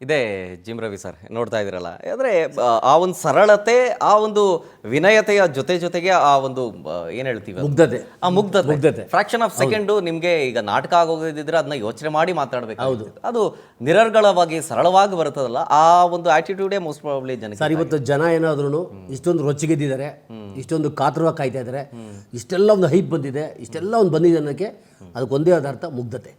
ಇದೇ gym Ravi sir ನೋಡ್ತಾ ಇದ್ದೀರಲ್ಲ ಅಂದರೆ ಆ ಒಂದು ಸರಳತೆ ಆ ಒಂದು ವಿನಯತೆಯ ಜೊತೆಗೆ ಆ ಒಂದು ಏನು ಹೇಳ್ತೀವಿ ಮುಗ್ಧತೆ ಆ ಮುಗ್ಧತೆ ಫ್ರಾಕ್ಷನ್ ಆಫ್ ಸೆಕೆಂಡು ನಿಮಗೆ ಈಗ ನಾಟಕ ಆಗೋದಿದ್ರೆ ಅದನ್ನ ಯೋಚನೆ ಮಾಡಿ ಮಾತಾಡಬೇಕು ಅದು ನಿರರ್ಗಳವಾಗಿ ಸರಳವಾಗಿ ಬರ್ತದಲ್ಲ ಆ ಒಂದು ಆಟಿಟ್ಯೂಡೇ ಮೋಸ್ಟ್ ಪ್ರಾಬಬ್ಲಿ ಜನ ಸರ್ ಇವತ್ತು ಜನ ಏನಾದ್ರೂ ಇಷ್ಟೊಂದು ರೊಚ್ಚಿಗೆದ್ದಿದ್ದಾರೆ ಇಷ್ಟೊಂದು ಕಾತುರವಾಗಿ ಕಾಯ್ತಾ ಇದ್ದಾರೆ ಇಷ್ಟೆಲ್ಲ ಒಂದು ಹೈಪ್ ಬಂದಿದೆ ಇಷ್ಟೆಲ್ಲ ಒಂದು ಬಂದಿದೆ ಅನ್ನೋಕ್ಕೆ ಅದಕ್ಕೊಂದೇ ಆದ ಅರ್ಥ ಮುಗ್ಧತೆ.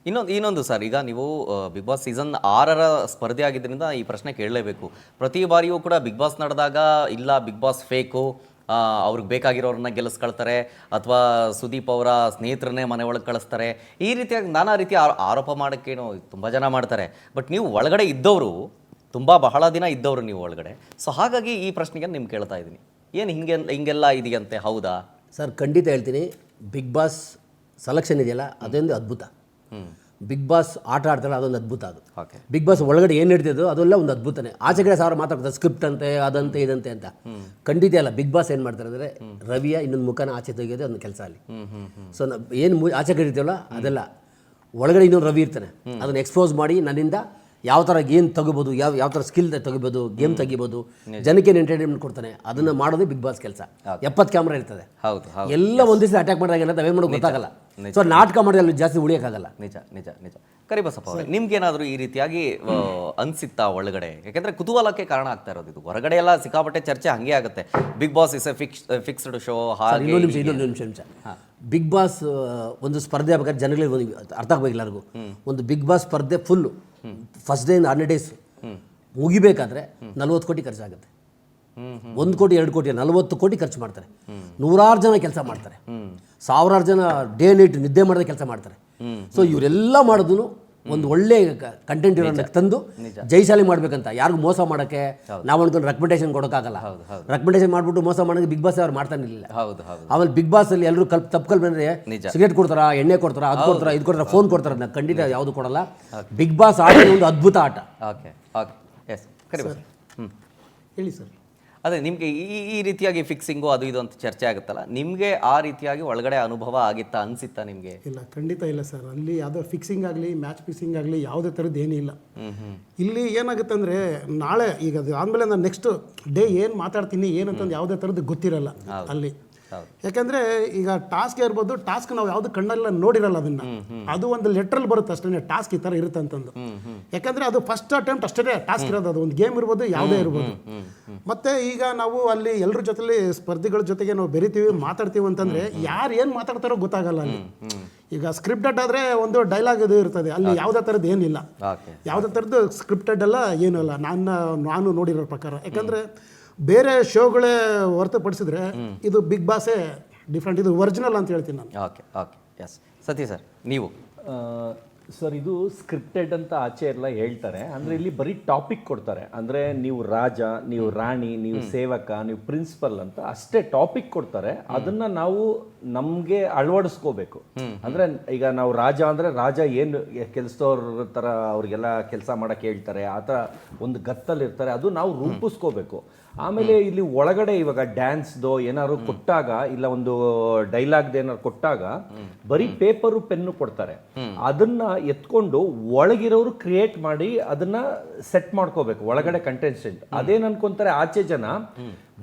ಇನ್ನೊಂದು ಸರ್, ಈಗ ನೀವು ಬಿಗ್ ಬಾಸ್ ಸೀಸನ್ 6ರ ಸ್ಪರ್ಧೆ ಆಗಿದ್ದರಿಂದ ಈ ಪ್ರಶ್ನೆ ಕೇಳಲೇಬೇಕು. ಪ್ರತಿ ಬಾರಿಯೂ ಕೂಡ ಬಿಗ್ ಬಾಸ್ ನಡೆದಾಗ ಇಲ್ಲ ಬಿಗ್ ಬಾಸ್ ಫೇಕು, ಅವ್ರಿಗೆ ಬೇಕಾಗಿರೋರನ್ನ ಗೆಲ್ಲಿಸ್ಕೊಳ್ತಾರೆ ಅಥವಾ ಸುದೀಪ್ ಅವರ ಸ್ನೇಹಿತರನ್ನೇ ಮನೆ ಒಳಗೆ ಕಳಿಸ್ತಾರೆ, ಈ ರೀತಿಯಾಗಿ ನಾನಾ ರೀತಿಯ ಆರೋಪ ಮಾಡೋಕ್ಕೇನೋ ತುಂಬ ಜನ ಮಾಡ್ತಾರೆ. ಬಟ್ ನೀವು ಒಳಗಡೆ ಇದ್ದವರು, ತುಂಬ ಬಹಳ ದಿನ ಇದ್ದವರು ನೀವು ಒಳಗಡೆ, ಸೊ ಹಾಗಾಗಿ ಈ ಪ್ರಶ್ನೆಗೆ ನಿಮ್ಗೆ ಕೇಳ್ತಾ ಇದ್ದೀನಿ, ಏನು ಹಿಂಗೆಲ್ಲ ಇದೆಯಂತೆ ಹೌದಾ ಸರ್? ಖಂಡಿತ ಹೇಳ್ತೀನಿ, ಬಿಗ್ ಬಾಸ್ ಸೆಲೆಕ್ಷನ್ ಇದೆಯಲ್ಲ ಅದೊಂದು ಅದ್ಭುತ. ಬಿಗ್ ಬಾಸ್ ಆಟ ಆಡ್ತಾರಲ್ಲ ಅದೊಂದು ಅದ್ಭುತ. ಅದು ಬಿಗ್ ಬಾಸ್ ಒಳಗಡೆ ಏನು ನಡೀತಿದ್ದು ಅದೆಲ್ಲ ಒಂದು ಅದ್ಭುತನೇ. ಆಚೆಗಡೆ ಸಾವಿರ ಮಾತಾಡ್ತಾರೆ ಸ್ಕ್ರಿಪ್ಟ್ ಅಂತೆ ಅದಂತೆ ಇದಂತೆ ಅಂತ, ಖಂಡಿತ ಅಲ್ಲ. ಬಿಗ್ ಬಾಸ್ ಏನು ಮಾಡ್ತಾರೆ ಅಂದರೆ ರವಿಯ ಇನ್ನೊಂದು ಮುಖನ ಆಚೆ ತೆಗೆಯೋದೇ ಒಂದು ಕೆಲಸ ಅಲ್ಲಿ. ಸೊ ಏನು ಆಚೆ ಕಡಿತೀವಲ್ಲ ಅದೆಲ್ಲ ಒಳಗಡೆ ಇನ್ನೊಂದು ರವಿ ಇರ್ತಾನೆ, ಅದನ್ನು ಎಕ್ಸ್ಪೋಸ್ ಮಾಡಿ ನನ್ನಿಂದ ಯಾವ ಥರ ಗೇಮ್ ತೆಗಿಬೋದು, ಯಾವ ಥರ ಸ್ಕಿಲ್ ತೆಗಿಬೋದು, ಗೇಮ್ ತೆಗಿಬೋದು, ಜನಕ್ಕೆ ಎಂಟರ್ಟೈನ್ಮೆಂಟ್ ಕೊಡ್ತಾನೆ, ಅದನ್ನು ಮಾಡೋದು ಬಿಗ್ ಬಾಸ್ ಕೆಲಸ. 70 ಕ್ಯಾಮ್ರಾ ಇರ್ತದೆ, ಎಲ್ಲ ಒಂದೇ ಸಲ ಅಟ್ಯಾಕ್ ಮಾಡಿದಾಗ ನಾವೇನು ಮಾಡೋದು ಗೊತ್ತಾಗಲ್ಲ. ಸೊ ನಾಟಕ ಮಾಡಿದ್ರೆ ಅಲ್ಲಿ ಜಾಸ್ತಿ ಉಳಿಯೋಕ್ಕಾಗಲ್ಲ. ನಿಜ ಕರಿಬಸಪ್ಪ ಅವರೇ, ನಿಮ್ಗೇನಾದರೂ ಈ ರೀತಿಯಾಗಿ ಅನ್ಸಿತ್ತಾ ಒಳಗಡೆ? ಯಾಕೆಂದ್ರೆ ಕುತೂಹಲಕ್ಕೆ ಕಾರಣ ಆಗ್ತಾ ಇರೋದು ಇದು. ಹೊರಗಡೆ ಎಲ್ಲ ಸಿಕ್ಕಾಪಟ್ಟೆ ಚರ್ಚೆ ಹಂಗೆ ಆಗುತ್ತೆ, Bigg Boss is a fixed show. ಇನ್ನೊಂದು ನಿಮಿಷ ಬಿಗ್ ಬಾಸ್ ಒಂದು ಸ್ಪರ್ಧೆ ಆಗ್ಬೇಕಾದ್ರೆ ಜನಗಳಿಗೆ ಒಂದು ಅರ್ಥ ಆಗಬೇಕು ಎಲ್ಲರಿಗೂ. ಒಂದು ಬಿಗ್ ಬಾಸ್ ಸ್ಪರ್ಧೆ ಫುಲ್ಲು ಫಸ್ಟ್ ಡೇ 10 ಡೇಸ್ ಮುಗಿಬೇಕಾದ್ರೆ 40 ಕೋಟಿ ಖರ್ಚಾಗುತ್ತೆ. 1 ಕೋಟಿ 2 ಕೋಟಿ 40 ಕೋಟಿ ಖರ್ಚು ಮಾಡ್ತಾರೆ. ನೂರಾರು ಜನ ಕೆಲಸ ಮಾಡ್ತಾರೆ, ಸಾವಿರಾರು ಜನ ಡೇ ನೈಟ್ ನಿದ್ದೆ ಮಾಡದೆ ಕೆಲಸ ಮಾಡ್ತಾರೆ. ಸೊ ಇವರೆಲ್ಲ ಮಾಡೋದು ಒಂದು ಒಳ್ಳೆ ಕಂಟೆಂಟ್ ಇರೋದಕ್ಕೆ ತಂದು ಜೈಶಾಲಿ ಮಾಡ್ಬೇಕಂತ, ಯಾರಿಗೂ ಮೋಸ ಮಾಡೋಕ್ಕೆ ನಾವು ಅನ್ಕೊಂಡು ರೆಕಮೆಂಡೇಶನ್ ಕೊಡೋಕ್ಕಾಗಲ್ಲ. ರೆಕಮೆಂಡೇಶನ್ ಮಾಡಿಬಿಟ್ಟು ಮೋಸ ಮಾಡೋಕ್ಕೆ ಬಿಗ್ ಬಾಸ್ ಅವ್ರು ಮಾಡ್ತಾನೆ ಇರಲಿಲ್ಲ. ಆಮೇಲೆ ಬಿಗ್ ಬಾಸ್ ಅಲ್ಲಿ ಎಲ್ಲರೂ ತಪ್ಪು ಬಂದರೆ ಸಿಗರೇಟ್ ಕೊಡ್ತಾರ, ಎಣ್ಣೆ ಕೊಡ್ತಾರ, ಅದು ಕೊಡ್ತಾರ, ಇದು ಕೊಡ್ತಾರ, ಫೋನ್ ಕೊಡ್ತಾರ, ಅದನ್ನ ಖಂಡಿತ ಯಾವುದು ಕೊಡಲ್ಲ. ಬಿಗ್ ಬಾಸ್ ಆಟ ಒಂದು ಅದ್ಭುತ ಆಟ. ಹೇಳಿ ಸರ್. ಅದೇ ನಿಮಗೆ ಈ ರೀತಿಯಾಗಿ ಫಿಕ್ಸಿಂಗು ಅದು ಇದು ಅಂತ ಚರ್ಚೆ ಆಗುತ್ತಲ್ಲ, ನಿಮಗೆ ಆ ರೀತಿಯಾಗಿ ಒಳಗಡೆ ಅನುಭವ ಆಗಿತ್ತಾ, ಅನಿಸಿತ್ತಾ ನಿಮಗೆ? ಇಲ್ಲ, ಖಂಡಿತ ಇಲ್ಲ ಸರ್. ಅಲ್ಲಿ ಯಾವುದೋ ಫಿಕ್ಸಿಂಗ್ ಆಗಲಿ ಮ್ಯಾಚ್ ಫಿಕ್ಸಿಂಗ್ ಆಗಲಿ ಯಾವುದೇ ಥರದ್ದು ಏನಿಲ್ಲ. ಇಲ್ಲಿ ಏನಾಗುತ್ತೆ ಅಂದರೆ ನಾಳೆ ಈಗ ಅದು ಆದಮೇಲೆ ನಾನು ನೆಕ್ಸ್ಟ್ ಡೇ ಏನು ಮಾತಾಡ್ತೀನಿ ಏನಂತಂದು ಯಾವುದೇ ಥರದ್ದು ಗೊತ್ತಿರಲ್ಲ ಅಲ್ಲಿ. ಯಾಕಂದರೆ ಈಗ ಟಾಸ್ಕ್ ಇರ್ಬೋದು, ಟಾಸ್ಕ್ ನಾವು ಯಾವುದು ಕಣ್ಣೆಲ್ಲ ನೋಡಿರಲ್ಲ, ಅದನ್ನು ಅದು ಒಂದು ಲೆಟ್ರಲ್ಲಿ ಬರುತ್ತೆ ಅಷ್ಟೇ, ಟಾಸ್ಕ್ ಈ ಥರ ಇರುತ್ತೆ ಅಂತಂದು. ಯಾಕಂದರೆ ಅದು ಫಸ್ಟ್ ಅಟೆಂಪ್ಟ್ ಅಷ್ಟೇ ಟಾಸ್ಕ್ ಇರೋದು, ಅದು ಒಂದು ಗೇಮ್ ಇರ್ಬೋದು, ಯಾವುದೇ ಇರ್ಬೋದು. ಮತ್ತು ಈಗ ನಾವು ಅಲ್ಲಿ ಎಲ್ಲರ ಜೊತೆಲಿ ಸ್ಪರ್ಧಿಗಳ ಜೊತೆಗೆ ನಾವು ಬೆರಿತೀವಿ, ಮಾತಾಡ್ತೀವಿ ಅಂತಂದರೆ ಯಾರು ಏನು ಮಾತಾಡ್ತಾರೋ ಗೊತ್ತಾಗಲ್ಲ ಅಲ್ಲಿ. ಈಗ ಸ್ಕ್ರಿಪ್ಟೆಡ್ ಆದರೆ ಒಂದು ಡೈಲಾಗ್ ಇದು ಇರ್ತದೆ, ಅಲ್ಲಿ ಯಾವುದೇ ಥರದ್ದು ಏನಿಲ್ಲ, ಯಾವುದೇ ಥರದ್ದು ಸ್ಕ್ರಿಪ್ಟೆಡ್ ಎಲ್ಲ ಏನೂ ಇಲ್ಲ ನಾನು ನೋಡಿರೋ ಪ್ರಕಾರ. ಯಾಕಂದರೆ ಬೇರೆ ಶೋಗಳೇ ಹೊರತುಪಡಿಸಿದ್ರೆ ಇದು ಬಿಗ್ ಬಾಸೇ ಡಿಫ್ರೆಂಟ್, ಇದು ಒರಿಜಿನಲ್ ಅಂತ ಹೇಳ್ತೀನಿ ನಾನು. ಎಸ್ ಸತಿ ಸರ್, ನೀವು ಸರ್ ಇದು ಸ್ಕ್ರಿಪ್ಟೆಡ್ ಅಂತ ಆಚೆ ಎಲ್ಲ ಹೇಳ್ತಾರೆ. ಅಂದರೆ ಇಲ್ಲಿ ಬರೀ ಟಾಪಿಕ್ ಕೊಡ್ತಾರೆ, ಅಂದರೆ ನೀವು ರಾಜ, ನೀವು ರಾಣಿ, ನೀವು ಸೇವಕ, ನೀವು ಪ್ರಿನ್ಸಿಪಲ್ ಅಂತ ಅಷ್ಟೇ ಟಾಪಿಕ್ ಕೊಡ್ತಾರೆ. ಅದನ್ನ ನಾವು ನಮಗೆ ಅಳವಡಿಸ್ಕೋಬೇಕು. ಅಂದರೆ ಈಗ ನಾವು ರಾಜ ಅಂದರೆ ರಾಜ ಏನು ಕೆಲಸದವ್ರ ಥರ ಅವ್ರಿಗೆಲ್ಲ ಕೆಲಸ ಮಾಡೋಕ್ಕೆ ಹೇಳ್ತಾರೆ, ಆ ಥರ ಒಂದು ಗತ್ತಲ್ಲಿರ್ತಾರೆ, ಅದು ನಾವು ರೂಪಿಸ್ಕೋಬೇಕು. ಆಮೇಲೆ ಇಲ್ಲಿ ಒಳಗಡೆ ಇವಾಗ ಡ್ಯಾನ್ಸ್ದು ಏನಾದ್ರು ಕೊಟ್ಟಾಗ, ಇಲ್ಲ ಒಂದು ಡೈಲಾಗ್ದು ಏನಾದ್ರು ಕೊಟ್ಟಾಗ ಬರೀ ಪೇಪರು ಪೆನ್ನು ಕೊಡ್ತಾರೆ, ಅದನ್ನ ಎತ್ಕೊಂಡು ಒಳಗಿರೋರು ಕ್ರಿಯೇಟ್ ಮಾಡಿ ಅದನ್ನ ಸೆಟ್ ಮಾಡ್ಕೋಬೇಕು ಒಳಗಡೆ ಕಂಟೆಸ್ಟೆಂಟ್. ಅದೇನ್ ಅನ್ಕೊಂತಾರೆ ಆಚೆ ಜನ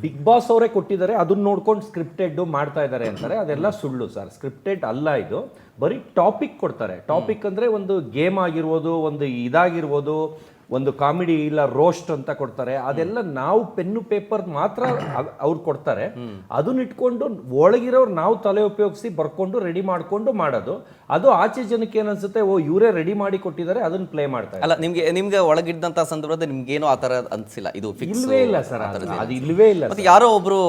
ಬಿಗ್ ಬಾಸ್ ಅವರೇ ಕೊಟ್ಟಿದ್ದಾರೆ, ಅದನ್ನ ನೋಡ್ಕೊಂಡು ಸ್ಕ್ರಿಪ್ಟೆಡ್ ಮಾಡ್ತಾ ಇದ್ದಾರೆ ಅಂತಾರೆ. ಅದೆಲ್ಲ ಸುಳ್ಳು ಸರ್, ಸ್ಕ್ರಿಪ್ಟೆಡ್ ಅಲ್ಲ ಇದು. ಬರೀ ಟಾಪಿಕ್ ಕೊಡ್ತಾರೆ. ಟಾಪಿಕ್ ಅಂದ್ರೆ ಒಂದು ಗೇಮ್ ಆಗಿರ್ಬೋದು, ಒಂದು ಇದಾಗಿರ್ಬೋದು, ಒಂದು ಕಾಮಿಡಿ ಇಲ್ಲ ರೋಸ್ಟ್ ಅಂತ ಕೊಡ್ತಾರೆ. ಅದೆಲ್ಲ ನಾವು ಪೆನ್ನು ಪೇಪರ್ ಮಾತ್ರ ಅವ್ರು ಕೊಡ್ತಾರೆ, ಅದನ್ನ ಇಟ್ಕೊಂಡು ಒಳಗಿರೋರು ನಾವು ತಲೆ ಉಪಯೋಗಿಸಿ ಬರ್ಕೊಂಡು ರೆಡಿ ಮಾಡ್ಕೊಂಡು ಮಾಡೋದು. ಅದು ಆಚೆ ಜನಕ್ಕೆ ಏನನ್ಸುತ್ತೆ, ಓ ಇವರೇ ರೆಡಿ ಮಾಡಿ ಕೊಟ್ಟಿದ್ದಾರೆ, ಅದನ್ನ ಪ್ಲೇ ಮಾಡ್ತಾರೆ. ಅಲ್ಲ, ನಿಮ್ಗೆ ಒಳಗಿದ್ದಂತ ಸಂದರ್ಭದಲ್ಲಿ ನಿಮ್ಗೇನು ಆ ಥರ ಅನ್ಸಿಲ್ಲ? ಇದು ಇಲ್ವೇ ಇಲ್ಲ ಸರ್, ಅದು ಇಲ್ವೇ ಇಲ್ಲ. ಮತ್ತೆ ಯಾರೋ ಒಬ್ರು,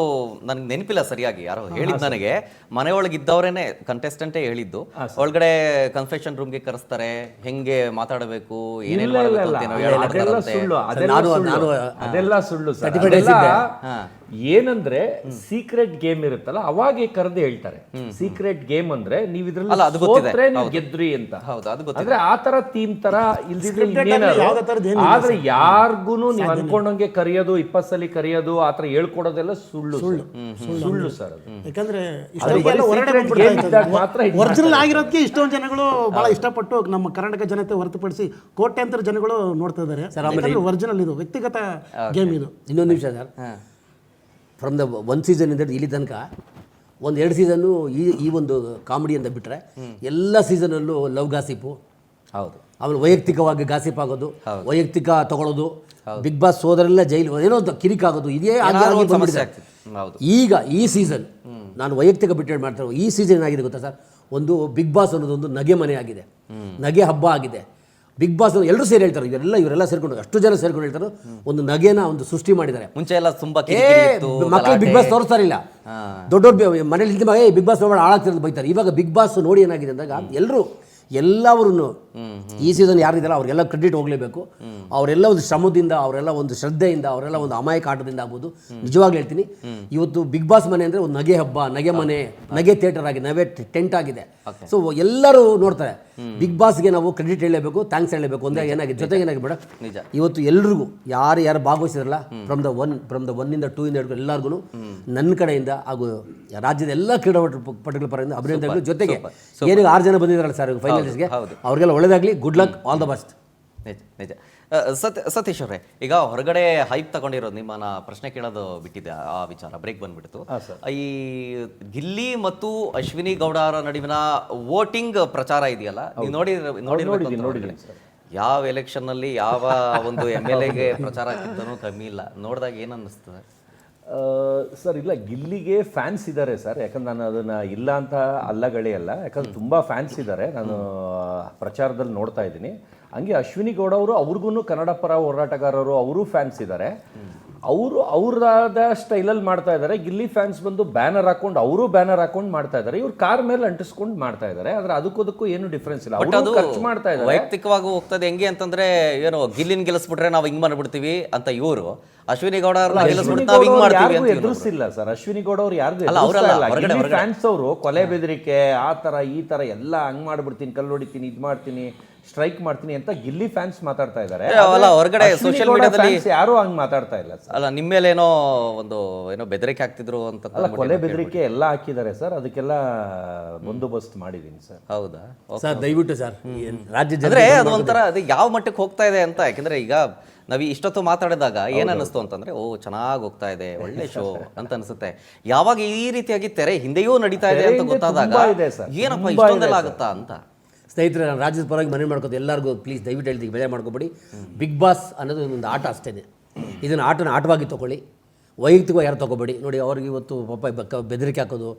ನನಗೆ ನೆನಪಿಲ್ಲ ಸರಿಯಾಗಿ, ಯಾರೋ ಹೇಳಿದ್ದು ನನಗೆ, ಮನೆಯೊಳಗಿದ್ದವರೇನೆ ಕಂಟೆಸ್ಟೆಂಟೇ ಹೇಳಿದ್ದು, ಒಳಗಡೆ ಕನ್ಫೆಷನ್ ರೂಮ್ಗೆ ಕರೆಸ್ತಾರೆ, ಹೆಂಗೆ ಮಾತಾಡಬೇಕು, ಏನೇನು ಮಾಡಬೇಕು ಅಂತ ಅದೆಲ್ಲ ಸುಳ್ಳು ಸರ್. ಏನಂದ್ರೆ ಸೀಕ್ರೆಟ್ ಗೇಮ್ ಇರುತ್ತಲ್ಲ ಅವಾಗೆ ಕರೆದು ಹೇಳ್ತಾರೆ. ಸೀಕ್ರೆಟ್ ಗೇಮ್ ಅಂದ್ರೆ ನೀವು ಅಲ್ಲ, ಅದು ಗೊತ್ತಿದೆ. ಇದ್ರಲ್ಲಿ ನೀವು ಗೆದ್ರಿ ಅಂತ. ಹೌದು, ಅದು ಗೊತ್ತಿದೆ. ಅಂದ್ರೆ ಆ ತರ ಥೀಮ್ ತರ ಇಲ್ದಿದ್ರೆ ಯಾವ್ದೇ ಥರದ್ದು ಏನಿಲ್ಲ ಆದ್ರೆ ಯಾರ್ಗುನು ನೀವು ಅನ್ಕೊಂಡಂಗೆ ಕರೆಯೋದು 20 ಸಲ ಕರೆಯೋದು ಆತರ ಹೇಳ್ಕೊಡೋದೆಲ್ಲ ಸುಳ್ಳು ಸರ್. ಅದು ಯಾಕಂದ್ರೆ ಅದು ಬರೀ secret game ಇದ್ದಾಗ ಮಾತ್ರ ಇದ್ ಒರಿಜಿನಲ್ ಆಗಿರೋದಕ್ಕೆ ಇಷ್ಟೊಂದು ಜನಗಳು ಬಹಳ ಇಷ್ಟಪಟ್ಟು ನಮ್ಮ ಕರ್ನಾಟಕ ಜನತೆ ಹೊರತುಪಡಿಸಿ ಕೋಟ್ಯಾಂತರ ಜನಗಳು ನೋಡ್ತಾ ಇದ್ದಾರೆ. ಒರಿಜಿನಲ್ ಇದು ವ್ಯಕ್ತಿಗತ ಗೇಮ್ ಇದು. ಇನ್ನೊಂದು ನಿಮಿಷ ಸರ್, ಫ್ರಮ್ ದ 1 ಸೀಸನ್ ಇಂದ ಇಲ್ಲಿ ತನಕ 1-2 ಸೀಸನ್ನು ಈ ಒಂದು ಕಾಮಿಡಿ ಅಂತ ಬಿಟ್ಟರೆ ಎಲ್ಲ ಸೀಸನಲ್ಲೂ ಲವ್ ಗಾಸಿಪು, ಹೌದು, ಆಮೇಲೆ ವೈಯಕ್ತಿಕವಾಗಿ ಗಾಸಿಪ್ ಆಗೋದು, ವೈಯಕ್ತಿಕ ತಗೊಳ್ಳೋದು, ಬಿಗ್ ಬಾಸ್ ಸೋದರೆಲ್ಲ ಜೈಲು ಏನೋ ಕಿರಿಕಾಗೋದು, ಇದೇ ಆಗಿ ಬಂದ್ಬಿಟ್ಟಿದೆ. ಹೌದು. ಈಗ ಈ ಸೀಸನ್ ನಾನು ವೈಯಕ್ತಿಕ ಬಿಟ್ಟು ಮಾಡ್ತಾರೆ, ಈ ಸೀಸನ್ ಏನಾಗಿದೆ ಗೊತ್ತಾ ಸರ್, ಒಂದು ಬಿಗ್ ಬಾಸ್ ಅನ್ನೋದೊಂದು ನಗೆ ಮನೆ ಆಗಿದೆ, ನಗೆ ಹಬ್ಬ ಆಗಿದೆ. ಬಿಗ್ ಬಾಸ್ ಎಲ್ಲರೂ ಸೇರಿ ಹೇಳ್ತಾರೆ, ಇವರೆಲ್ಲ ಸೇರ್ಕೊಂಡು ಅಷ್ಟು ಜನ ಸೇರ್ಕೊಂಡು ಹೇಳ್ತಾರೆ, ಒಂದು ನಗೆನ ಒಂದು ಸೃಷ್ಟಿ ಮಾಡಿದ್ದಾರೆ. ಮುಂಚೆ ಎಲ್ಲ ತುಂಬಾ ಮಕ್ಕಳು ಬಿಗ್ ಬಾಸ್ ತೋರಿಸ್ತಾರಿಲ್ಲ, ದೊಡ್ಡವ್ರು ಮನೇಲಿ ಇಲ್ದ ಬಿಗ್ ಬಾಸ್ ನೋಡೋಣ ಹಾಳಾಗ್ತಿರೋದು ಬೈತಾರೆ. ಇವಾಗ ಬಿಗ್ ಬಾಸ್ ನೋಡಿ ಏನಾಗಿದೆ ಅಂದಾಗ ಎಲ್ಲರೂ ಈ ಸೀಸನ್ ಯಾರಿದಾರ ಅವ್ರಿಗೆಲ್ಲ ಕ್ರೆಡಿಟ್ ಹೋಗಲೇಬೇಕು. ಅವರೆಲ್ಲ ಒಂದು ಶ್ರಮದಿಂದ, ಅವರೆಲ್ಲ ಒಂದು ಶ್ರದ್ಧೆಯಿಂದ, ಅವರೆಲ್ಲ ಒಂದು ಅಮಾಯಕ ಆಟದಿಂದ ಆಗ್ಬೋದು. ನಿಜವಾಗ್ಲೂ ಹೇಳ್ತೀನಿ, ಇವತ್ತು ಬಿಗ್ ಬಾಸ್ ಮನೆ ಅಂದರೆ ಒಂದು ನಗೆ ಹಬ್ಬ, ನಗೆ ಮನೆ, ನಗೆ ಥಿಯೇಟರ್ ಆಗಿದೆ, ನಗೆ ಟೆಂಟ್ ಆಗಿದೆ. ಸೊ ಎಲ್ಲರೂ ನೋಡ್ತಾರೆ. ಬಿಗ್ ಬಾಸ್ಗೆ ನಾವು ಕ್ರೆಡಿಟ್ ಹೇಳಲೇಬೇಕು, ಥ್ಯಾಂಕ್ಸ್ ಹೇಳಬೇಕು. ಅಂದರೆ ಏನಾಗಿದೆ, ಜೊತೆಗೆ ಏನಾಗಿದೆ ಬೇಡ, ಇವತ್ತು ಎಲ್ರಿಗೂ ಯಾರು ಭಾಗವಹಿಸಿದ್ರಲ್ಲ, ಫ್ರಮ್ ದ 1 ಇಂದ 2 ಇಂದ ಹಿಡಿದು ಎಲ್ಲರಿಗೂ ನನ್ನ ಕಡೆಯಿಂದ ಹಾಗೂ ರಾಜ್ಯದ ಎಲ್ಲ ಕ್ರೀಡಾಪಟುಗಳ ಪರದಿಂದ ಅಭಿನಂದನೆಗಳು. ಜೊತೆಗೆ ಏನಿಗೆ 6 ಜನ ಬಂದಿದ್ದಾರಲ್ಲ ಸರ್ ಫೈನಲಿಸ್ಟ್ಗೆ, ಅವ್ರಿಗೆಲ್ಲ ಒಳ್ಳೇದಾಗಲಿ, good luck, all the best. ನಿಜ ನಿಜ. ಸತೀಶ್ ಅವರೇ, ಈಗ ಹೊರಗಡೆ ಹೈಪ್ ತಗೊಂಡಿರೋದು, ನಿಮ್ಮನ್ನ ಪ್ರಶ್ನೆ ಕೇಳೋದು ಬಿಟ್ಟಿದೆ, ಆ ವಿಚಾರ ಬ್ರೇಕ್ ಬಂದ್ಬಿಡ್ತು. ಈ ಗಿಲ್ಲಿ ಮತ್ತು ಅಶ್ವಿನಿ ಗೌಡ ಅವರ ನಡುವಿನ ವೋಟಿಂಗ್ ಪ್ರಚಾರ ಇದೆಯಲ್ಲ, ನೀವು ನೋಡಿ ಯಾವ ಎಲೆಕ್ಷನ್ ನಲ್ಲಿ ಯಾವ ಒಂದು MLA ಪ್ರಚಾರ ಹಾಕಿದ್ದನೂ ಕಮ್ಮಿ ಇಲ್ಲ. ನೋಡಿದಾಗ ಏನ್ ಅನ್ನಿಸ್ತದೆ ಸರ್? ಇಲ್ಲ, ಗಿಲ್ಲಿಗೆ ಫ್ಯಾನ್ಸ್ ಇದ್ದಾರೆ ಸರ್. ಯಾಕಂದ್ರೆ ನಾನು ಅದನ್ನ ಇಲ್ಲ ಅಂತ ಅಲ್ಲಗಳೇ ಅಲ್ಲ, ಯಾಕಂದ್ರೆ ತುಂಬಾ ಫ್ಯಾನ್ಸ್ ಇದ್ದಾರೆ. ನಾನು ಪ್ರಚಾರದಲ್ಲಿ ನೋಡ್ತಾ ಇದ್ದೀನಿ. ಹಂಗೆ ಅಶ್ವಿನಿ ಗೌಡ ಅವರು, ಅವ್ರಿಗೂ ಕನ್ನಡ ಪರ ಹೋರಾಟಗಾರರು, ಅವರು ಫ್ಯಾನ್ಸ್ ಇದ್ದಾರೆ. ಅವರು ಅವ್ರದಾದ ಸ್ಟೈಲಲ್ಲಿ ಮಾಡ್ತಾ ಇದ್ದಾರೆ. ಗಿಲ್ಲಿ ಫ್ಯಾನ್ಸ್ ಬಂದು ಬ್ಯಾನರ್ ಹಾಕೊಂಡು ಮಾಡ್ತಾ ಇದ್ದಾರೆ. ಇವ್ರು ಕಾರ್ ಮೇಲೆ ಅಂಟಿಸ್ಕೊಂಡು ಮಾಡ್ತಾ ಇದ್ದಾರೆ. ಆದ್ರೆ ಅದಕ್ಕೂ ಏನು ಡಿಫ್ರೆನ್ಸ್ ಇಲ್ಲ. ಅವರು ಖರ್ಚು ಮಾಡ್ತಾ ಇದ್ದಾರೆ. ವೈಯಕ್ತಿಕವಾಗಿ ಹೋಗ್ತದೆ. ಹೆಂಗೆ ಅಂತಂದ್ರೆ, ಏನೋ ಗಿಲ್ಲಿನ ಗೆಲ್ಲಿಸ್ಬಿಟ್ರೆ ನಾವು ಹಿಂಗ್ ಮಾಡ್ಬಿಡ್ತೀವಿ ಅಂತ ಇವರು, ಅಶ್ವಿನಿ ಗೌಡ ಎದುರಿಸಿಲ್ಲ ಸರ್. ಅಶ್ವಿನಿ ಗೌಡ ಅವ್ರು ಯಾರು ಫ್ಯಾನ್ಸ್ ಅವರು ಕೊಲೆ ಬೆದರಿಕೆ ಆ ತರ ಈ ತರ ಎಲ್ಲ ಹಂಗ್ ಮಾಡ್ಬಿಡ್ತೀನಿ, ಕಲ್ಲು ಹೊಡಿತೀನಿ, ಇದ್ ಮಾಡ್ತೀನಿ, ಸ್ಟ್ರೈಕ್ ಮಾಡ್ತೀನಿ ಅಂತ ಗಿಲ್ಲಿ ಫ್ಯಾನ್ಸ್ ಮಾತಾಡ್ತಾ ಇದ್ದಾರೆ. ಹೊರಗಡೆ ಸೋಷಿಯಲ್ ಮೀಡಿಯಾದಲ್ಲಿ ಯಾರು ಹಂಗ್ ಮಾತಾಡ್ತಾ ಇಲ್ಲ ಸರ್. ಅಲ್ಲ, ನಿಮ್ಮ ಮೇಲೆ ಏನೋ ಬೆದರಿಕೆ ಹಾಕ್ತಿದ್ರು ಅಂತ. ಕೊಲೆ ಬೆದರಿಕೆ ಎಲ್ಲ ಹಾಕಿದ್ದಾರೆ ಸರ್. ಅದಕ್ಕೆಲ್ಲ ಬಂದೋಬಸ್ತ್ ಮಾಡಿದೀನಿ ಸರ್. ಹೌದಾ ಸರ್? ದಯವಿಟ್ಟು ಸರ್, ರಾಜ್ಯ ಅಂದ್ರೆ ಅದು ಒಂಥರ ಅದು ಯಾವ ಮಟ್ಟಕ್ಕೆ ಹೋಗ್ತಾ ಇದೆ ಅಂತ. ಯಾಕಂದ್ರೆ ಈಗ ನಾವು ಇಷ್ಟೊತ್ತು ಮಾತಾಡಿದಾಗ ಏನ್ ಅನ್ನಿಸ್ತು ಅಂತಂದ್ರೆ, ಓ ಚೆನ್ನಾಗಿ ಹೋಗ್ತಾ ಇದೆ, ಒಳ್ಳೆ ಶೋ ಅಂತ ಅನ್ಸುತ್ತೆ. ಯಾವಾಗ ಈ ರೀತಿಯಾಗಿ ತೆರೆ ಹಿಂದೆಯೂ ನಡೀತಾ ಇದೆ ಅಂತ ಗೊತ್ತಾದಾಗ ಏನಪ್ಪ ಇಷ್ಟೊಂದೆಲ್ಲ ಆಗುತ್ತಾ ಅಂತ. ಸ್ನೇಹಿತರೆ, ನಾನು ರಾಜ್ಯದ ಪರವಾಗಿ ಮನವಿ ಮಾಡ್ಕೋದು ಎಲ್ಲರಿಗೂ, ಪ್ಲೀಸ್ ದಯವಿಟ್ಟು ಹೇಳ್ತೀವಿ, ಬೇಜಾರು ಮಾಡ್ಕೊಬೇಡಿ. ಬಿಗ್ ಬಾಸ್ ಅನ್ನೋದು ಒಂದು ಆಟ ಅಷ್ಟೇ. ಇದನ್ನು ಆಟವಾಗಿ ತಗೊಳ್ಳಿ, ವೈಯಕ್ತಿಕವಾಗಿ ಯಾರು ತಗೋಬೇಡಿ. ನೋಡಿ, ಅವ್ರಿಗೆ ಇವತ್ತು ಪಾಪ ಬೆದರಿಕೆ ಹಾಕೋದು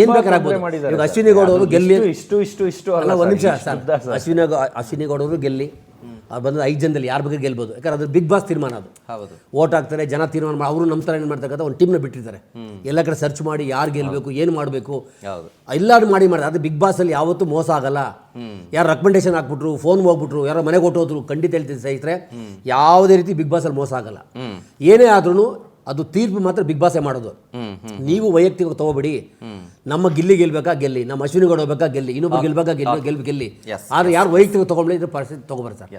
ಏನ್ ಬೇಕಾಗ್ಬೋದು. ಇವಾಗ ಅಶ್ವಿನಿ ಗೌಡ ಅವರು ಗೆಲ್ಲಿ, ಇಷ್ಟು ಅಲ್ಲ ಒಂದು ನಿಮಿಷ ಸರ್, ಅಶ್ವಿನಿ ಗೌಡ ಅವರು ಗೆಲ್ಲಿ, ಅವ್ರು ಬಂದು 5 ಜನದಲ್ಲಿ ಯಾರ ಬಗ್ಗೆ ಗೆಲ್ಬೋದು. ಯಾಕಂದ್ರೆ ಅದು ಬಿಗ್ ಬಾಸ್ ತೀರ್ಮಾನ. ಅದು ವೋಟ್ ಹಾಕ್ತಾರೆ, ಜನ ತೀರ್ಮಾನ ಮಾಡಿ, ಅವರು ನಮ್ಮ ಥರ ಏನು ಮಾಡ್ತಕ್ಕಂಥ ಒಂದು ಟೀಮ್ನ ಬಿಟ್ಟಿರ್ತಾರೆ. ಎಲ್ಲ ಕಡೆ ಸರ್ಚ್ ಮಾಡಿ ಯಾರು ಗೆಲ್ಲಬೇಕು, ಏನು ಮಾಡಬೇಕು, ಎಲ್ಲರೂ ಮಾಡಿ ಅದು ಬಿಗ್ ಬಾಸಲ್ಲಿ ಯಾವತ್ತೂ ಮೋಸ ಆಗಲ್ಲ. ಯಾರು ರೆಕಮೆಂಡೇಶನ್ ಹಾಕ್ಬಿಟ್ರು, ಫೋನ್ ಹೋಗ್ಬಿಟ್ರು, ಯಾರೋ ಮನೆಗೆ ಹೊಟ್ಟೋದ್ರು, ಖಂಡಿತ ಹೇಳ್ತೀನಿ ಸ್ನೇಹಿತರೆ, ಯಾವುದೇ ರೀತಿ ಬಿಗ್ ಬಾಸಲ್ಲಿ ಮೋಸ ಆಗಲ್ಲ. ಏನೇ ಆದ್ರೂ ಅದು ತೀರ್ಪು ಮಾತ್ರ ಬಿಗ್ ಬಾಸೇ ಮಾಡೋದು. ನೀವು ವೈಯಕ್ತಿಕ ತಗೋಬೇಡಿ. ನಮ್ಮ ಗಿಲ್ಲಿ ಗೆಲ್ಬೇಕಾ ಗೆಲ್ಲಿ, ನಮ್ಮ ಅಶ್ವಿನಿ ಗೌಡ ಬೇಕಾ ಗೆಲ್ಲಿ, ಇನ್ನೊಬ್ಬರು ಗೆಲ್ಬೇಕಾ ಗೆಲ್ಲಿ. ಆದ್ರೆ ಯಾರು ವೈಯಕ್ತಿಕ ತಗೊಂಡ್ರೆ ಇದ್ರ ಪರಿಸ್ಥಿತಿ ತಗೋಬರ್ತಾರೆ.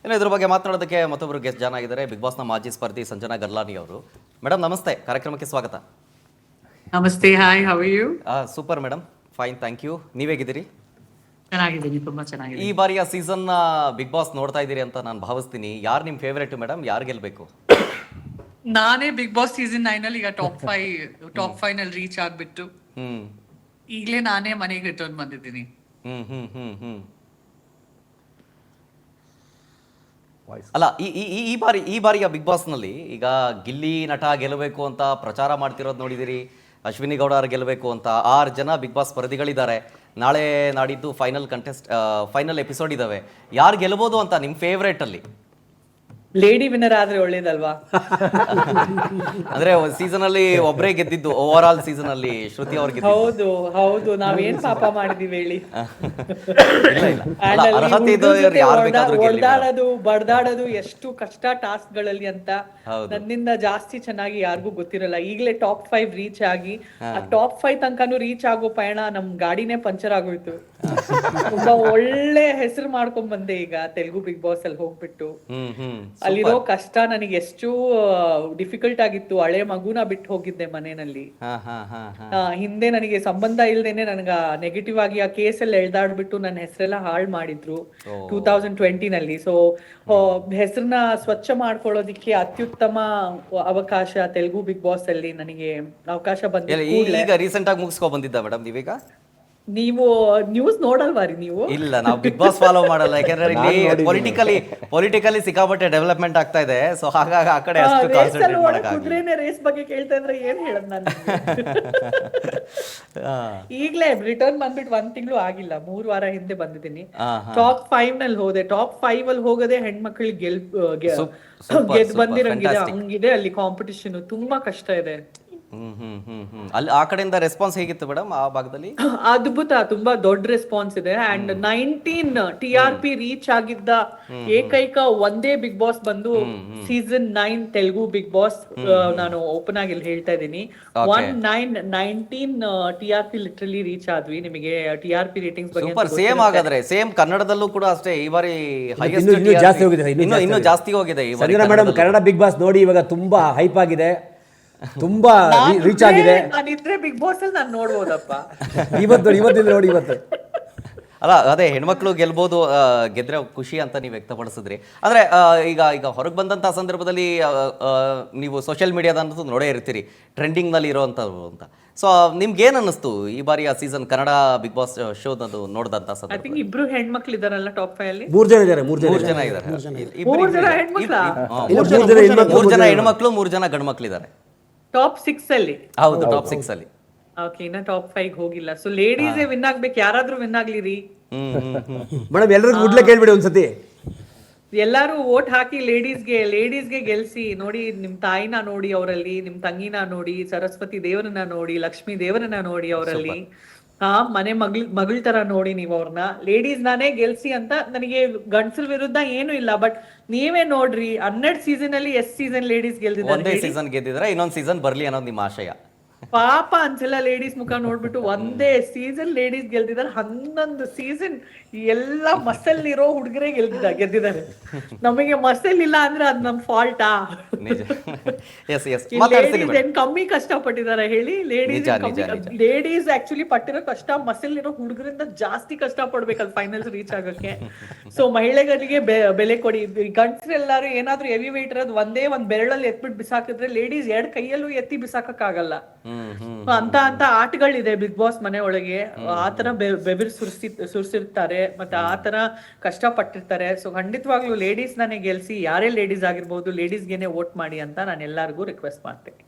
ಇನ್ನು ಇದ್ರ ಬಗ್ಗೆ ಮಾತನಾಡೋದಕ್ಕೆ ಮತ್ತೊಬ್ಬರು ಗೆಸ್ಟ್ ಜಾನ್ ಆಗಿದ್ದಾರೆ, ಬಿಗ್ ಬಾಸ್ನ ಮಾಜಿ ಸ್ಪರ್ಧಿ ಸಂಜನಾ ಗರ್ಲಾನಿ ಅವರು. ಮೇಡಮ್ ನಮಸ್ತೆ, ಕಾರ್ಯಕ್ರಮಕ್ಕೆ ಸ್ವಾಗತ. ನಮಸ್ತೆ, hi, how are you? Super madam, fine, thank you. ನೀವೇಗಿದ್ದೀರಿ? ಚೆನ್ನಾಗಿದ್ದೀನಿ, ತುಂಬಾ ಚೆನ್ನಾಗಿದೆ. ಈ ಬಾರಿಯ ಸೀಸನ್ ಬಿಗ್ ಬಾಸ್ ನೋಡ್ತಾ ಇದ್ದೀರಿ ಅಂತ ನಾನು ಭಾವಿಸ್ತೀನಿ. ಯಾರು ನಿಮ್ಮ ಫೇವರೇಟ್ ಮೇಡಮ್? ಯಾರು ಗೆಲ್ಬೇಕು? ನಾನೇ ಬಿಗ್ ಬಾಸ್ ಸೀಸನ್ 9 ಅಲ್ಲಿ ಈಗ ಟಾಪ್ 5 ನಲ್ಲಿ ರೀಚ್ ಆಗ್ಬಿಟ್ಟು ಈಗಲೇ ನಾನೇ ಮನೆಗೆ ರಿಟರ್ನ್ ಬಂದಿದ್ದೀನಿ. ಅಲ್ಲ, ಈ ಬಾರಿಯ ಬಿಗ್ ಬಾಸ್ ನಲ್ಲಿ ಈಗ ಗಿಲ್ಲಿ ನಟ ಗೆಲ್ಲಬೇಕು ಅಂತ ಪ್ರಚಾರ ಮಾಡ್ತಿರೋದು ನೋಡಿದಿರಿ. ಅಶ್ವಿನಿ ಗೌಡ ಅವ್ರು ಗೆಲ್ಲಬೇಕು ಅಂತ 6 ಜನ ಬಿಗ್ ಬಾಸ್ ಸ್ಪರ್ಧಿಗಳಿದ್ದಾರೆ. ನಾಳೆ ನಾಡಿದ್ದು ಫೈನಲ್ ಎಪಿಸೋಡ್ ಇದಾವೆ. ಯಾರು ಗೆಲ್ಬೋದು ಅಂತ ನಿಮ್ಮ ಫೇವ್ರೇಟ್ ಅಲ್ಲಿ? ಲೇಡಿ ವಿನ್ನರ್ ಆದ್ರೆ ಒಳ್ಳೇದಲ್ವಾ? ಅಂದ್ರೆ ಸೀಸನ್ ಅಲ್ಲಿ ಒಬ್ಬರೇ ಗೆದ್ದಿದ್ದು, ಓವರ್ ಆಲ್ ಸೀಸನ್ ಅಲ್ಲಿ ಶ್ರುತಿ ಅವ್ರು ಗೆದ್ದಿದ್ದು. ಹೌದು ನಾವೇನ್ ಪಾಪ ಮಾಡಿದೀವಿ ಹೇಳಿ. ಇಲ್ಲ ಇಲ್ಲ And ಅಲ್ಲ, ಅಲ್ಲಿ ಅರ್ಹತೆ ಹುಡ್ಗ್ರ ಇದ್ದವ್ರು ಜೊತೆ ಯಾರು ಬೇಕಾದ್ರೂ ಗೆಲ್ಲಿ madam. ಹೊಡ್ದಾಡೋದು ಬಡ್ದಾಡೋದು ಎಷ್ಟು ಕಷ್ಟ ಟಾಸ್ಕ್ ಗಳಲ್ಲಿ ಅಂತ ಹೌದು. ನನ್ನಿಂದ ಜಾಸ್ತಿ ಚೆನ್ನಾಗಿ ಯಾರಿಗೂ ಗೊತ್ತಿರಲ್ಲ. ಈಗಲೇ ಟಾಪ್ 5 ರೀಚ್ ಆಗಿ ಆ ಟಾಪ್ 5 ತನಕನೂ ರೀಚ್ ಆಗೋ ಪಯಣ ನಮ್ ಗಾಡಿನೇ ಪಂಚರ್ ಆಗೋಯ್ತು. ತುಂಬಾ ಒಳ್ಳೆ ಹೆಸರು ಮಾಡ್ಕೊಂಡ್ ಬಂದೆ ಈಗ ತೆಲುಗು ಬಿಗ್ ಬಾಸ್ ಅಲ್ಲಿ ಹೋಗ್ಬಿಟ್ಟು. ಹ್ಮ್ ಅಲ್ಲಿರೋ ಕಷ್ಟ ನನಗೆ ಎಷ್ಟು ಡಿಫಿಕಲ್ಟ್ ಆಗಿತ್ತು. ಹಳೆ ಮಗುನ ಬಿಟ್ಟು ಹೋಗಿದ್ದೆ ಮನೆಯಲ್ಲಿ. ಹಾ ಹಾ ಹಾ ಹಾ ಹಿಂದೆ ನನಗೆ ಸಂಬಂಧ ಇಲ್ದೇನೆ ನನಗ ನೆಗೆಟಿವ್ ಆಗಿ ಆ ಕೇಸಲ್ಲಿ ಎಳ್ದಾಡ್ಬಿಟ್ಟು ನನ್ನ ಹೆಸರೆಲ್ಲ ಹಾಳು ಮಾಡಿದ್ರು 2020 ನಲ್ಲಿ. ಸೊ ಹೆಸರನ್ನ ಸ್ವಚ್ಛ ಮಾಡ್ಕೊಳ್ಳೋದಿಕ್ಕೆ ಅತ್ಯುತ್ತಮ ಅವಕಾಶ ತೆಲುಗು ಬಿಗ್ ಬಾಸ್ ಅಲ್ಲಿ ನನಗೆ ಅವಕಾಶ ಬಂದಿದೆ. ಈಗ ರೀಸೆಂಟ್ ಆಗಿ ಮುಗಿಸ್ಕೊ ಬಂದಿದ್ದ ಮೇಡಮ್ ನೀವೀಗ? ನೀವು ನ್ಯೂಸ್ ನೋಡಲ್ವಾ ರೀ ನೀವು? ಇಲ್ಲ, ನಾವು ಬಿಗ್ ಬಾಸ್ ಫಾಲೋ ಮಾಡಲ್ಲ, ಯಾಕಂದ್ರೆ ಇಲ್ಲಿ ಪೊಲಿಟಿಕಲಿ ಸಿಕ್ಕಾಪಟ್ಟೆ ಡೆವಲಪ್ಮೆಂಟ್ ಆಗ್ತಾ ಇದೆ. ಸೊ ಹಾಗಾಗಿ ಆ ಕಡೆ ಅಷ್ಟು ಕಾನ್ಸಂಟ್ರೇಟ್ ಮಾಡಕ್ಕಾಗಲ್ಲ. ಕುದುರೆನೇ ರೇಸ್ ಬಗ್ಗೆ ಕೇಳ್ತಾ ಇದ್ರೆ ಏನ್ ಹೇಳದ್ ನಾನು? ಈಗ್ಲೇ ರಿಟರ್ನ್ ಬಂದ್ಬಿಟ್ಟು 1 ತಿಂಗಳು ಆಗಿಲ್ಲ, 3 ವಾರ ಹಿಂದೆ ಬಂದಿದ್ದೀನಿ. ಟಾಪ್ 5 ನಲ್ಲಿ ಹೋದೆ. ಟಾಪ್ 5 ಅಲ್ಲಿ ಹೋಗದೆ ಹೆಣ್ಮಕ್ಳಿಗೆ ಗೆದ್ದು ಬಂದಿರಂಗಿದೆ. ಹಂಗಿದೆ ಅಲ್ಲಿ ಕಾಂಪಿಟಿಷನ್, ತುಂಬಾ ಕಷ್ಟ ಇದೆ. ಅಲ್ಲಿ ಆ ಕಡೆಯಿಂದ ರೆಸ್ಪಾನ್ಸ್ ಹೇಗಿತ್ತು ಮೇಡಮ್ ಆ ಭಾಗದಲ್ಲಿ? ಅದ್ಭುತ, ತುಂಬಾ ದೊಡ್ಡ ರೆಸ್ಪಾನ್ಸ್ ಇದೆ. ಅಂಡ್ 19 TRP ರೀಚ್ ಆಗಿದ್ದ ಏಕೈಕ ಒಂದೇ ಬಿಗ್ ಬಾಸ್ ಬಂದು ಸೀಸನ್ 9 ತೆಲುಗು ಬಿಗ್ ಬಾಸ್. ನಾನು ಓಪನ್ ಆಗಿ ಇಲ್ಲಿ ಹೇಳ್ತಾ ಇದ್ದೀನಿ, 19 TRP ಲಿಟ್ರಲಿ ರೀಚ್ ಆದ್ವಿ. ನಿಮಗೆ TRP ರೇಟಿಂಗ್ಸ್ ಬಗ್ಗೆ ಸೂಪರ್. ಸೇಮ್ ಹಾಗಾದ್ರೆ ಸೇಮ್ ಕನ್ನಡದಲ್ಲೂ ಕೂಡ ಅಷ್ಟೇ ಈ ಬಾರಿ ಇನ್ನೂ ಜಾಸ್ತಿ ಹೋಗಿದೆ, ಇನ್ನೂ ಜಾಸ್ತಿ ಹೋಗಿದೆ ಈ ಬಾರಿ. Sanjana madam Kannada big Boss ನೋಡಿ ಇವಾಗ ತುಂಬಾ ಹೈಪ್ ಆಗಿದೆ, ತುಂಬಾ ರೀಚ್ ಆಗಿದೆ. ನಾನಿದ್ರೆ ಬಿಗ್ ಬಾಸ್ ಅಲ್ಲಿ ನಾನು ನೋಡ್ಬೋದಪ್ಪ. ಇವತ್ತಿಂದ ನೋಡಿ ಇವತ್ತು. ಅಲ್ಲ ಅದೇ ಹೆಣ್ಮಕ್ಳು ಗೆಲ್ಬೋದು, ಗೆದ್ರೆ ಖುಷಿ ಅಂತ ನೀವು ವ್ಯಕ್ತಪಡಿಸಿದ್ರಿ. ಅಂದ್ರೆ ಈಗ ಹೊರಗೆ ಬಂದಂಥ ಸಂದರ್ಭದಲ್ಲಿ ನೀವು ಸೋಷಿಯಲ್ ಮೀಡಿಯಾದಂತೂ ನೋಡೇ ಇರ್ತೀರಿ, ಟ್ರೆಂಡಿಂಗ್ನಲ್ಲಿ ಇರೋವಂಥವ್ರು ಅಂತ. ಸೊ ನಿಮ್ಗೆ ಏನು ಅನ್ನಿಸ್ತು ಈ ಬಾರಿ ಆ ಸೀಸನ್ ಕನ್ನಡ ಬಿಗ್ ಬಾಸ್ ಶೋದದು ನೋಡಿದಂಥ ಐ ಸಂದರ್ಭ? ಥಿಂಕ್ ಇಬ್ರು ಹೆಣ್ಮಕ್ಳು ಇದಾರಲ್ಲ ಟಾಪ್ 5 ಅಲ್ಲಿ. 3 ಜನ ಇದ್ದಾರೆ. 3 ಜನ ಇದ್ದಾರೆ. 3 ಜನ ಹೆಣ್ಮಕ್ಳಾ? 3 ಜನ ಹೆಣ್ಮಕ್ಳು, 3 ಜನ ಗಂಡು ಮಕ್ಳಿದ್ದಾರೆ. ಟಾಪ್ 6 ಅಲ್ಲಿ? ಹೌದು, ಟಾಪ್ 6 ಅಲ್ಲಿ. ಓಕೆ, ಇನ್ನ ಟಾಪ್ 5 ಹೋಗಿಲ್ಲ. ಸೊ ಲೇಡೀಸೇ ವಿನ್ ಆಗ್ಬೇಕು, ಯಾರಾದ್ರೂ ವಿನ್ ಆಗ್ಲಿ ರೀ. ಮೇಡಮ್ ಎಲ್ಲರಿಗೂ ಗುಡ್ಲೆ ಕೇಳ್ಬಿಡಿ ಒಂದ್ಸತಿ. ಎಲ್ಲಾರು ವೋಟ್ ಹಾಕಿ ಲೇಡೀಸ್ಗೆ ಗೆಲ್ಸಿ. ನೋಡಿ, ನಿಮ್ ತಾಯಿನ ನೋಡಿ ಅವರಲ್ಲಿ, ನಿಮ್ ತಂಗಿನ ನೋಡಿ, ಸರಸ್ವತಿ ದೇವರನ್ನ ನೋಡಿ, ಲಕ್ಷ್ಮೀ ದೇವರನ್ನ ನೋಡಿ ಅವರಲ್ಲಿ. ಮನೆ ಮಗಳ ತರ ನೋಡಿ ನೀವು ಅವ್ರನ್ನ. ಲೇಡೀಸ್ ನಾನೇ ಗೆಲ್ಸಿ ಅಂತ. ನನಗೆ ಗಂಡಸರ ವಿರುದ್ಧ ಏನು ಇಲ್ಲ, ಬಟ್ ನೀವೇ ನೋಡ್ರಿ 12 ಸೀಸನ್ ಅಲ್ಲಿ ಎಷ್ಟು ಸೀಸನ್ ಲೇಡೀಸ್ ಗೆಲ್ದಿದ್ದಾರೆ? ಒಂದೇ ಸೀಸನ್ ಗೆದ್ದಿದ್ರೆ ಇನ್ನೊಂದು ಸೀಸನ್ ಬರ್ಲಿ ಅನ್ನೋದು ನಿಮ್ಮ ಆಶಯ. ಪಾಪ ಅನ್ಸಲ್ಲ ಲೇಡೀಸ್ ಮುಖ ನೋಡ್ಬಿಟ್ಟು. ಒಂದೇ ಸೀಸನ್ ಲೇಡೀಸ್ ಗೆಲ್ದಿದ್ದಾರೆ, 11 ಸೀಸನ್ ಎಲ್ಲ ಮಸಲ್ ಇರೋ ಹುಡುಗರೇ ಗೆದ್ದಿದ್ದಾರೆ. ನಮಗೆ ಮಸಲ್ ಇಲ್ಲ ಅಂದ್ರೆ ಅದ್ ನಮ್ ಫಾಲ್ಟಾ? ಏನ್ ಕಮ್ಮಿ ಕಷ್ಟ ಪಟ್ಟಿದ್ದಾರೆ ಹೇಳಿ? ಲೇಡೀಸ್ ಆಕ್ಚುಲಿ ಪಟ್ಟಿರೋ ಕಷ್ಟ ಮಸಲ್ ಇರೋ ಹುಡುಗರಿಂದ ಜಾಸ್ತಿ ಕಷ್ಟ ಪಡ್ಬೇಕಲ್ಲ ಫೈನಲ್ಸ್ ರೀಚ್ ಆಗಕ್ಕೆ. ಸೊ ಮಹಿಳೆಗಳಿಗೆ ಬೆಲೆ ಕೊಡಿ. ಗಂಡಸರೆಲ್ಲಾರು ಏನಾದ್ರೂ ಹೆವಿ ವೇಟ್ ಇರೋದು ಒಂದೇ ಒಂದ್ ಬೆರಳಲ್ಲಿ ಎತ್ಬಿಟ್ಟು ಬಿಸಾಕಿದ್ರೆ ಲೇಡೀಸ್ 2 ಕೈಯಲ್ಲೂ ಎತ್ತಿ ಬಿಸಾಕಕ್ ಆಗಲ್ಲ. ಅಂತ ಆಟಗಳಿದೆ ಬಿಗ್ ಬಾಸ್ ಮನೆ ಒಳಗೆ. ಆತರ ಬೆಬಿರ್ ಸುರ್ಸಿರ್ತಾರೆ, ಮತ್ತೆ ಆತರ ಕಷ್ಟ ಪಟ್ಟಿರ್ತಾರೆ. ಸೊ ಖಂಡಿತವಾಗ್ಲೂ ಲೇಡೀಸ್ ನಾನೇ ಗೆಲ್ಸಿ, ಯಾರೇ ಲೇಡೀಸ್ ಆಗಿರ್ಬೋದು, ಲೇಡೀಸ್ಗೆನೆ ವೋಟ್ ಮಾಡಿ ಅಂತ ನಾನು ಎಲ್ಲಾರ್ಗು ರಿಕ್ವೆಸ್ಟ್ ಮಾಡ್ತೇನೆ.